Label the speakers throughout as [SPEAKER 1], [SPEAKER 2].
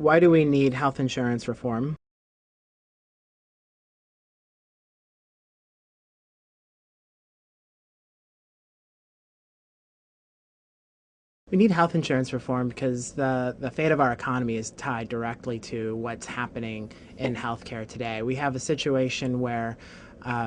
[SPEAKER 1] Why do we need health insurance reform? We need health insurance reform because the fate of our economy is tied directly to what's happening in healthcare today. We have a situation where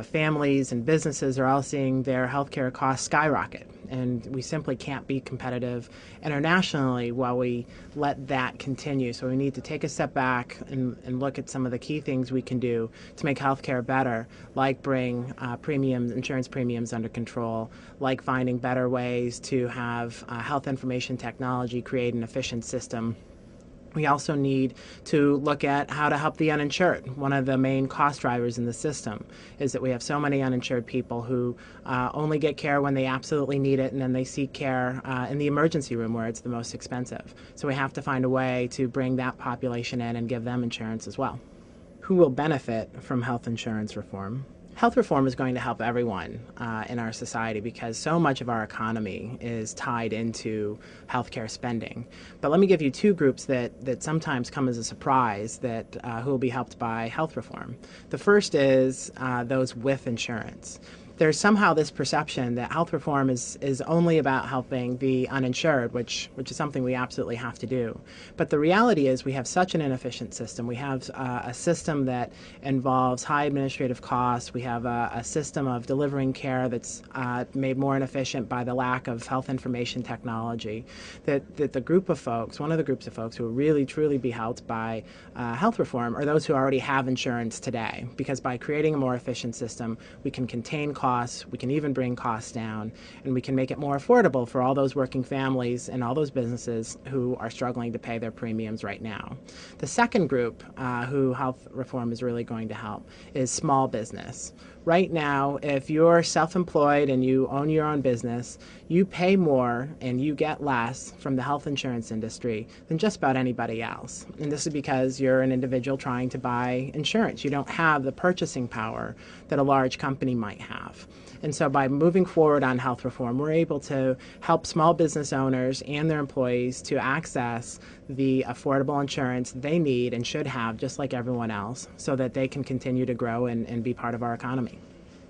[SPEAKER 1] families and businesses are all seeing their healthcare costs skyrocket, and we simply can't be competitive internationally while we let that continue. So we need to take a step back and look at some of the key things we can do to make healthcare better, like bring insurance premiums under control, like finding better ways to have health information technology create an efficient system. We also need to look at how to help the uninsured. One of the main cost drivers in the system is that we have so many uninsured people who only get care when they absolutely need it, and then they seek care in the emergency room where it's the most expensive. So we have to find a way to bring that population in and give them insurance as well. Who will benefit from health insurance reform? Health reform is going to help everyone in our society because so much of our economy is tied into healthcare spending. But let me give you two groups that sometimes come as a surprise that who will be helped by health reform. The first is those with insurance. There's somehow this perception that health reform is only about helping the uninsured, which is something we absolutely have to do. But the reality is we have such an inefficient system. We have a system that involves high administrative costs. We have a system of delivering care that's made more inefficient by the lack of health information technology. That the group of folks, one of the groups of folks who will really truly be helped by health reform are those who already have insurance today. Because by creating a more efficient system, we can contain costs, we can even bring costs down, and we can make it more affordable for all those working families and all those businesses who are struggling to pay their premiums right now. The second group who health reform is really going to help is small business. Right now, if you're self-employed and you own your own business, you pay more and you get less from the health insurance industry than just about anybody else. And this is because you're an individual trying to buy insurance. You don't have the purchasing power that a large company might have. And so by moving forward on health reform, we're able to help small business owners and their employees to access the affordable insurance they need and should have, just like everyone else, so that they can continue to grow and be part of our economy.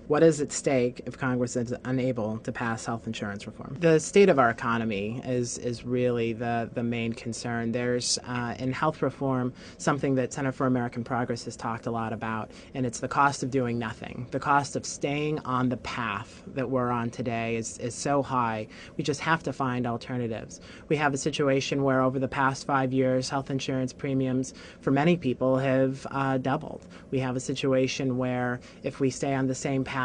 [SPEAKER 1] What is at stake if Congress is unable to pass health insurance reform? The state of our economy is really the main concern. There's, in health reform, something that Center for American Progress has talked a lot about, and it's the cost of doing nothing. The cost of staying on the path that we're on today is so high, we just have to find alternatives. We have a situation where over the past 5 years, health insurance premiums for many people have doubled. We have a situation where if we stay on the same path,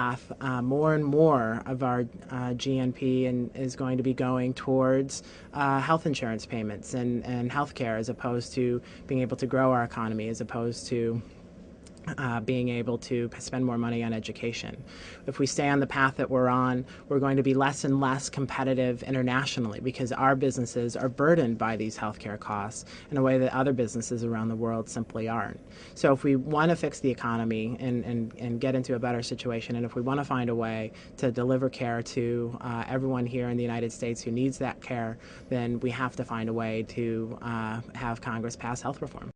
[SPEAKER 1] more and more of our GNP is going to be going towards health insurance payments and health care, as opposed to being able to grow our economy, as opposed to being able to spend more money on education. If we stay on the path that we're on, we're going to be less and less competitive internationally because our businesses are burdened by these healthcare costs in a way that other businesses around the world simply aren't. So if we want to fix the economy and get into a better situation, and if we want to find a way to deliver care to everyone here in the United States who needs that care, then we have to find a way to have Congress pass health reform.